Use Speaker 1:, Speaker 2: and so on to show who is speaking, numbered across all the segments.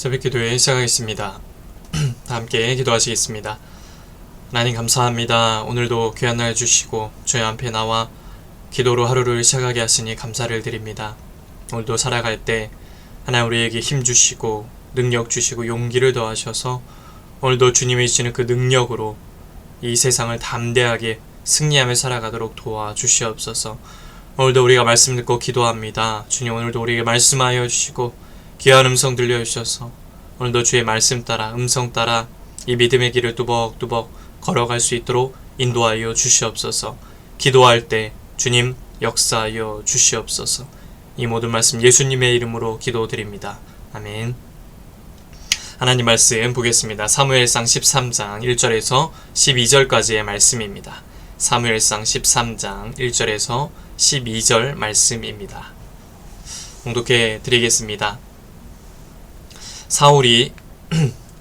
Speaker 1: 새벽 기도회 시작하겠습니다. 다 함께 기도하시겠습니다. 하나님 감사합니다. 오늘도 귀한 날 주시고 주의 앞에 나와 기도로 하루를 시작하게 하시니 감사를 드립니다. 오늘도 살아갈 때 하나님 우리에게 힘 주시고 능력 주시고 용기를 더하셔서 오늘도 주님이 주시는 그 능력으로 이 세상을 담대하게 승리하며 살아가도록 도와주시옵소서. 오늘도 우리가 말씀 듣고 기도합니다. 주님 오늘도 우리에게 말씀하여 주시고 귀한 음성 들려주셔서 오늘도 주의 말씀 따라 음성 따라 이 믿음의 길을 뚜벅뚜벅 걸어갈 수 있도록 인도하여 주시옵소서. 기도할 때 주님 역사하여 주시옵소서. 이 모든 말씀 예수님의 이름으로 기도드립니다. 아멘. 하나님 말씀 보겠습니다. 사무엘상 13장 1절에서 12절까지의 말씀입니다. 사무엘상 13장 1절에서 12절 말씀입니다. 봉독해 드리겠습니다. 사울이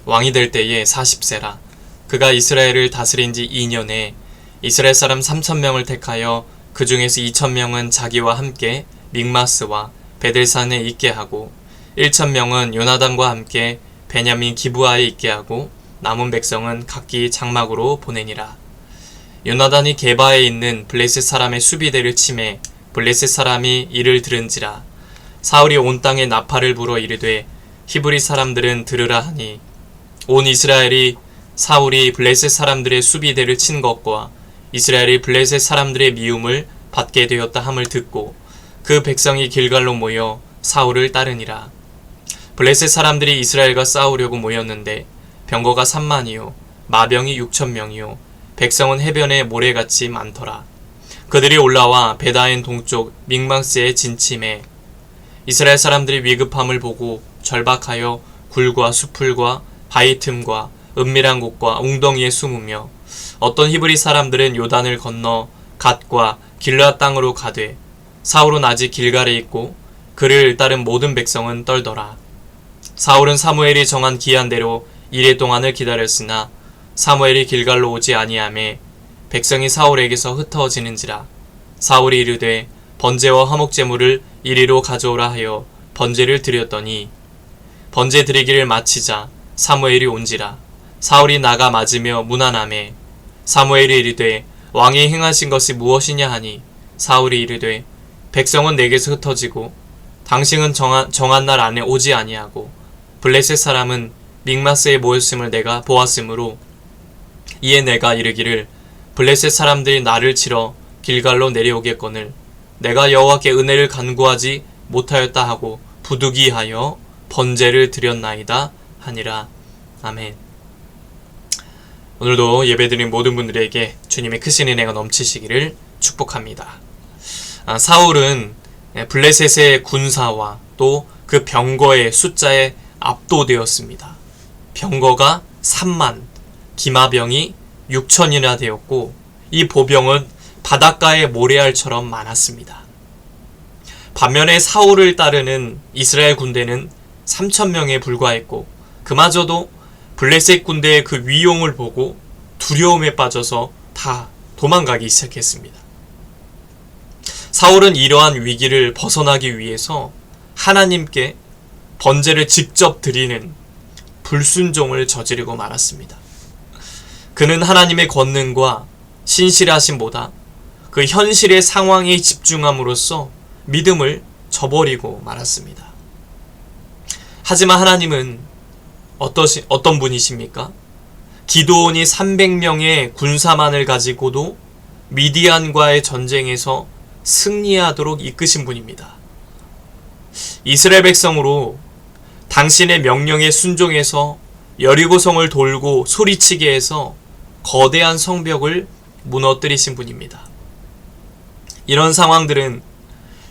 Speaker 1: 왕이 될 때에 40세라. 그가 이스라엘을 다스린 지 2년에 이스라엘 사람 3,000명을 택하여 그 중에서 2,000명은 자기와 함께 믹마스와 베델산에 있게 하고 1,000명은 요나단과 함께 베냐민 기브아에 있게 하고 남은 백성은 각기 장막으로 보내니라. 요나단이 게바에 있는 블레셋 사람의 수비대를 치매 블레셋 사람이 이를 들은지라. 사울이 온 땅에 나팔을 불어 이르되 히브리 사람들은 들으라 하니 온 이스라엘이 사울이 블레셋 사람들의 수비대를 친 것과 이스라엘이 블레셋 사람들의 미움을 받게 되었다 함을 듣고 그 백성이 길갈로 모여 사울을 따르니라. 블레셋 사람들이 이스라엘과 싸우려고 모였는데 병거가 3만이요 마병이 6,000명이요 백성은 해변에 모래같이 많더라. 그들이 올라와 베다인 동쪽 믹마스에 진침해 이스라엘 사람들이 위급함을 보고 절박하여 굴과 수풀과 바위 틈과 은밀한 곳과 웅덩이에 숨으며 어떤 히브리 사람들은 요단을 건너 갓과 길르앗 땅으로 가되 사울은 아직 길갈에 있고 그를 따른 모든 백성은 떨더라. 사울은 사무엘이 정한 기한대로 이레 동안을 기다렸으나 사무엘이 길갈로 오지 아니하매 백성이 사울에게서 흩어지는지라. 사울이 이르되 번제와 화목제물을 이리로 가져오라 하여 번제를 드렸더니 번제 드리기를 마치자 사무엘이 온지라. 사울이 나가 맞으며 문안하매 사무엘이 이르되 왕이 행하신 것이 무엇이냐 하니 사울이 이르되 백성은 내게서 흩어지고 당신은 정한 날 안에 오지 아니하고 블레셋 사람은 믹마스에 모였음을 내가 보았으므로 이에 내가 이르기를 블레셋 사람들이 나를 치러 길갈로 내려오겠거늘 내가 여호와께 은혜를 간구하지 못하였다 하고 부득이하여 번제를 드렸나이다 하니라. 아멘. 오늘도 예배드린 모든 분들에게 주님의 크신 은혜가 넘치시기를 축복합니다. 사울은 블레셋의 군사와 또 그 병거의 숫자에 압도되었습니다. 병거가 3만, 기마병이 6천이나 되었고 이 보병은 바닷가의 모래알처럼 많았습니다. 반면에 사울을 따르는 이스라엘 군대는 3,000명에 불과했고 그마저도 블레셋 군대의 그 위용을 보고 두려움에 빠져서 다 도망가기 시작했습니다. 사울은 이러한 위기를 벗어나기 위해서 하나님께 번제를 직접 드리는 불순종을 저지르고 말았습니다. 그는 하나님의 권능과 신실하심보다 그 현실의 상황에 집중함으로써 믿음을 저버리고 말았습니다. 하지만 하나님은 어떤 분이십니까? 기드온이 300명의 군사만을 가지고도 미디안과의 전쟁에서 승리하도록 이끄신 분입니다. 이스라엘 백성으로 당신의 명령에 순종해서 여리고성을 돌고 소리치게 해서 거대한 성벽을 무너뜨리신 분입니다. 이런 상황들은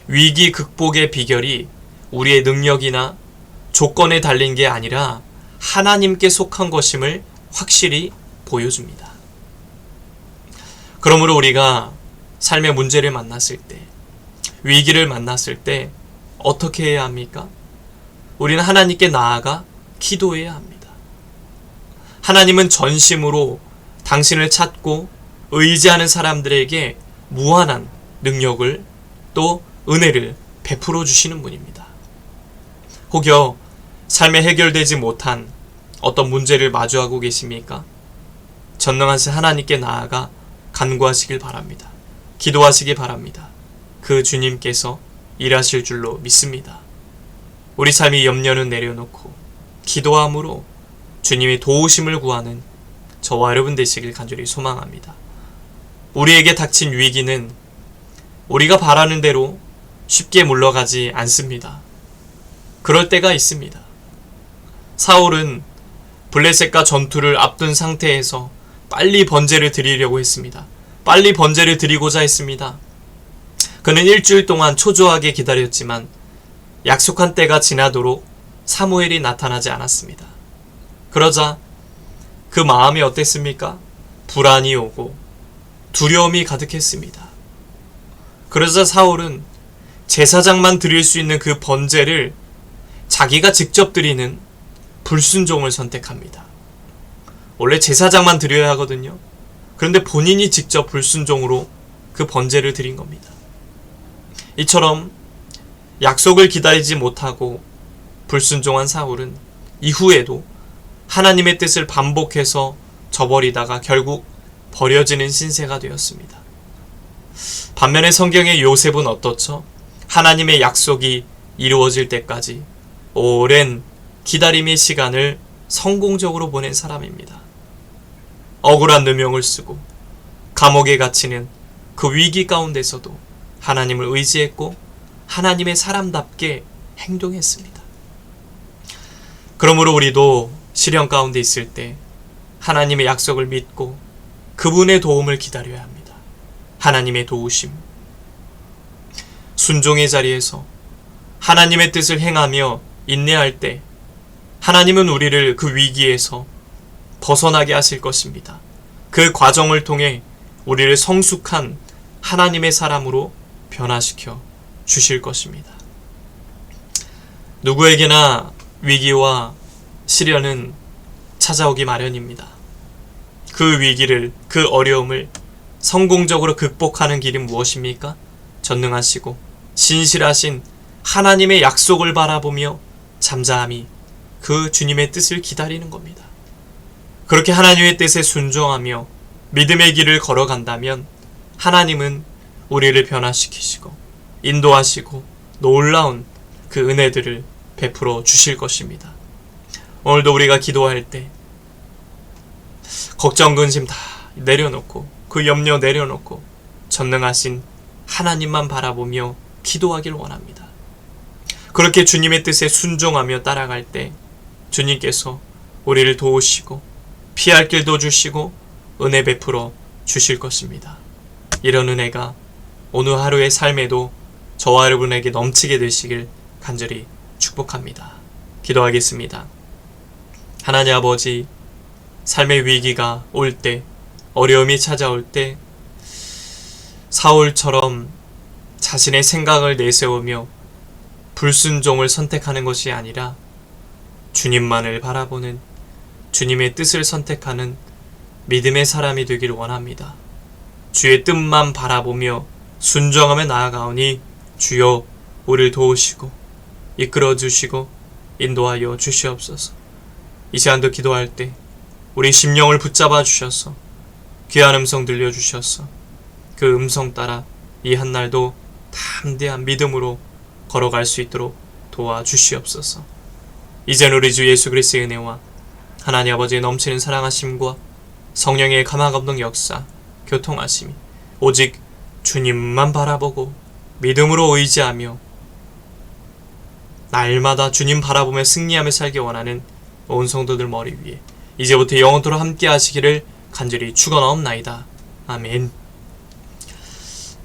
Speaker 1: 위기 극복의 비결이 우리의 능력이나 조건에 달린 게 아니라 하나님께 속한 것임을 확실히 보여줍니다. 그러므로 우리가 삶의 문제를 만났을 때, 위기를 만났을 때 어떻게 해야 합니까? 우리는 하나님께 나아가 기도해야 합니다. 하나님은 전심으로 당신을 찾고 의지하는 사람들에게 무한한 능력을 또 은혜를 베풀어 주시는 분입니다. 혹여 삶에 해결되지 못한 어떤 문제를 마주하고 계십니까? 전능하신 하나님께 나아가 간구하시길 바랍니다. 기도하시기 바랍니다. 그 주님께서 일하실 줄로 믿습니다. 우리 삶의 염려는 내려놓고 기도함으로 주님의 도우심을 구하는 저와 여러분 되시길 간절히 소망합니다. 우리에게 닥친 위기는 우리가 바라는 대로 쉽게 물러가지 않습니다. 그럴 때가 있습니다. 사울은 블레셋과 전투를 앞둔 상태에서 빨리 번제를 드리려고 했습니다. 빨리 번제를 드리고자 했습니다. 그는 일주일 동안 초조하게 기다렸지만 약속한 때가 지나도록 사무엘이 나타나지 않았습니다. 그러자 그 마음이 어땠습니까? 불안이 오고 두려움이 가득했습니다. 그러자 사울은 제사장만 드릴 수 있는 그 번제를 자기가 직접 드리는 불순종을 선택합니다. 원래 제사장만 드려야 하거든요. 그런데 본인이 직접 불순종으로 그 번제를 드린 겁니다. 이처럼 약속을 기다리지 못하고 불순종한 사울은 이후에도 하나님의 뜻을 반복해서 저버리다가 결국 버려지는 신세가 되었습니다. 반면에 성경의 요셉은 어떻죠? 하나님의 약속이 이루어질 때까지 오랜 기다림의 시간을 성공적으로 보낸 사람입니다. 억울한 누명을 쓰고 감옥에 갇히는 그 위기 가운데서도 하나님을 의지했고 하나님의 사람답게 행동했습니다. 그러므로 우리도 시련 가운데 있을 때 하나님의 약속을 믿고 그분의 도움을 기다려야 합니다. 하나님의 도우심. 순종의 자리에서 하나님의 뜻을 행하며 인내할 때 하나님은 우리를 그 위기에서 벗어나게 하실 것입니다. 그 과정을 통해 우리를 성숙한 하나님의 사람으로 변화시켜 주실 것입니다. 누구에게나 위기와 시련은 찾아오기 마련입니다. 그 위기를, 그 어려움을 성공적으로 극복하는 길이 무엇입니까? 전능하시고 신실하신 하나님의 약속을 바라보며 잠잠히 그 주님의 뜻을 기다리는 겁니다. 그렇게 하나님의 뜻에 순종하며 믿음의 길을 걸어간다면 하나님은 우리를 변화시키시고 인도하시고 놀라운 그 은혜들을 베풀어 주실 것입니다. 오늘도 우리가 기도할 때 걱정 근심 다 내려놓고 그 염려 내려놓고 전능하신 하나님만 바라보며 기도하길 원합니다. 그렇게 주님의 뜻에 순종하며 따라갈 때 주님께서 우리를 도우시고 피할 길도 주시고 은혜 베풀어 주실 것입니다. 이런 은혜가 오늘 하루의 삶에도 저와 여러분에게 넘치게 되시길 간절히 축복합니다. 기도하겠습니다. 하나님 아버지, 삶의 위기가 올 때, 어려움이 찾아올 때 사울처럼 자신의 생각을 내세우며 불순종을 선택하는 것이 아니라 주님만을 바라보는 주님의 뜻을 선택하는 믿음의 사람이 되기를 원합니다. 주의 뜻만 바라보며 순종하며 나아가오니 주여 우리를 도우시고 이끌어 주시고 인도하여 주시옵소서. 이 시간도 기도할 때 우리 심령을 붙잡아 주셔서 귀한 음성 들려주셔서 그 음성 따라 이 한날도 담대한 믿음으로 걸어갈 수 있도록 도와주시옵소서. 이젠 우리 주 예수 그리스도의 은혜와 하나님 아버지의 넘치는 사랑하심과 성령의 감화감동 역사, 교통하심이 오직 주님만 바라보고 믿음으로 의지하며 날마다 주님 바라보며 승리하며 살기 원하는 온 성도들 머리 위에 이제부터 영원토록 함께 하시기를 간절히 축원하옵나이다. 아멘.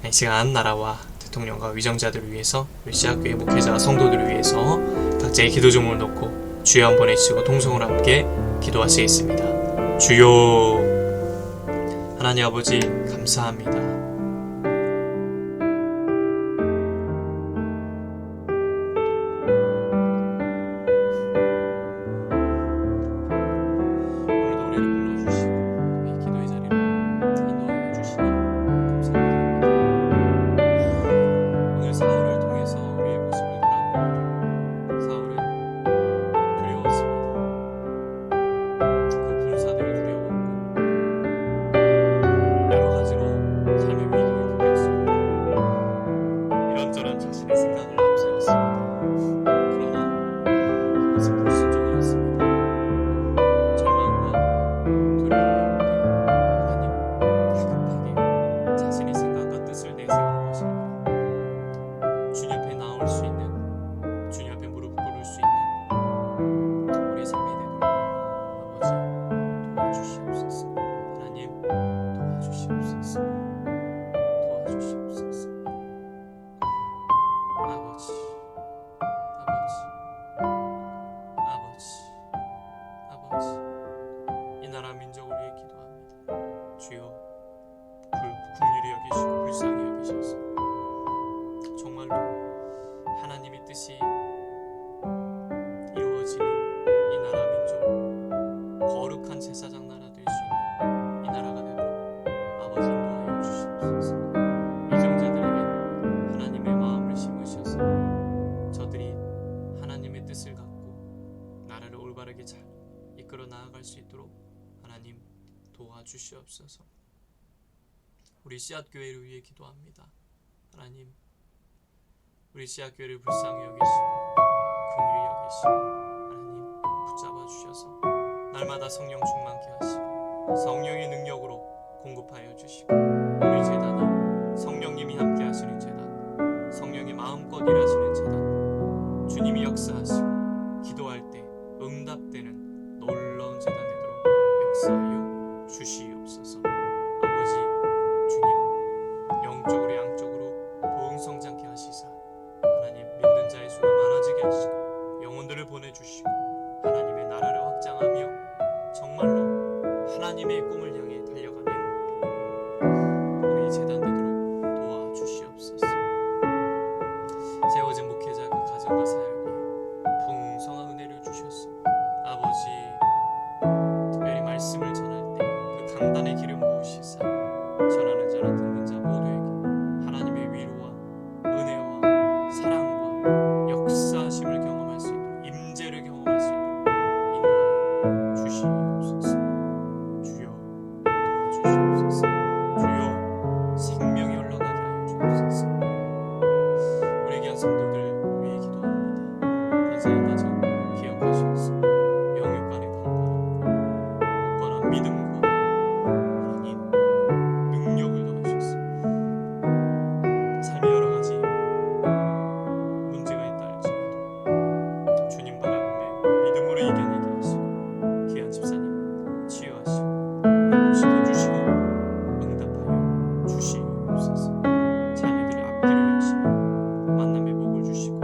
Speaker 1: 이 시간 나라와 대통령과 위정자들을 위해서 우리 시학교의 목회자 성도들을 위해서 각자의 기도 제목을 놓고 주여 한번 해주시고 동성으로 함께 기도하시겠습니다. 주여. 하나님 아버지 감사합니다. 제 생각을 앞세웠습니다. 그러나 그것은 불순종이었습니다. 절망과 두려움이 하나님 가급하게 자신의 생각과 뜻을 내세우는 것이 아니라 주님 앞에 나올 수 있는, 주님 앞에 무릎 꿇을 수 있는 우리의 삶이 되도록 아버지 도와주시옵소서. 하나님 도와주시옵소서. 도와주시옵소서. 아버지, 이 나라 민족을 위해 기도합니다. 주여 긍휼히 여기시고 불쌍히 여기셔서 정말로 하나님의 뜻이 이루어지는 이 나라 민족, 거룩한 제사장 나라 될 수 있는 이 나라가 되도록 아버지 인도하여 주시옵소서. 이정자들에게 하나님의 마음을 심으셔서 저들이 하나님의 뜻을 갖고 나라를 올바르게 잘 이끌어 나아갈 수 있도록 하나님 도와주시옵소서. 우리 씨앗교회를 위해 기도합니다. 하나님, 우리 씨앗교회를 불쌍히 여기시고 긍휼히 여기시고 하나님 붙잡아 주셔서 날마다 성령 충만케 하시고 성령의 능력으로 공급하여 주시고 우리 제단을 성령님이 함께 하시는 제단, 성령이 마음껏 일하시는 제단, 주님이 역사하시고 기도할 때 응답되는 놀라운 제단 되도록 역사하여 주시옵소서. 아버지 주님, 영적으로 양적으로 부흥성장케 하시사 하나님 믿는 자의 수가 많아지게 하시고 영혼들을 보내주시고 하나님의 나라를 확장하며 정말로 하나님의 꿈을 향해 달려가는 우리 제단 되도록 도와주시옵소서. 세워진 목회자 그 가정과 사역에 풍성한 은혜를 주셨소. 아버지, 특별히 말씀을 전할 때 그 강단의 기름 부으시사 전하는 자나 듣는 자 모두에게 하나님의 위로와 은혜와 사랑과 역사하심을 경험할 수 있도록, 임재를 경험할 수 있도록 인도하여 주시옵소서. 주여 도와주시옵소서. 주여 생명이 올라가게 하여 주옵소서. 우리 귀한 성도들 위해 기도합니다. 간사한 가정 기억하시옵소서. 영육 간의 강건함, 굳건한 믿음과 하나님 능력을 더하셔서 삶의 여러 가지 문제가 있다 할지라도 주님 바라보며 믿음으로 이겨내게 하시고 귀한 집사님 치유하시고 회복시켜 주시고 응답하여 주시옵소서. 자녀들의 앞길을 여시며 만남의 복을 주시고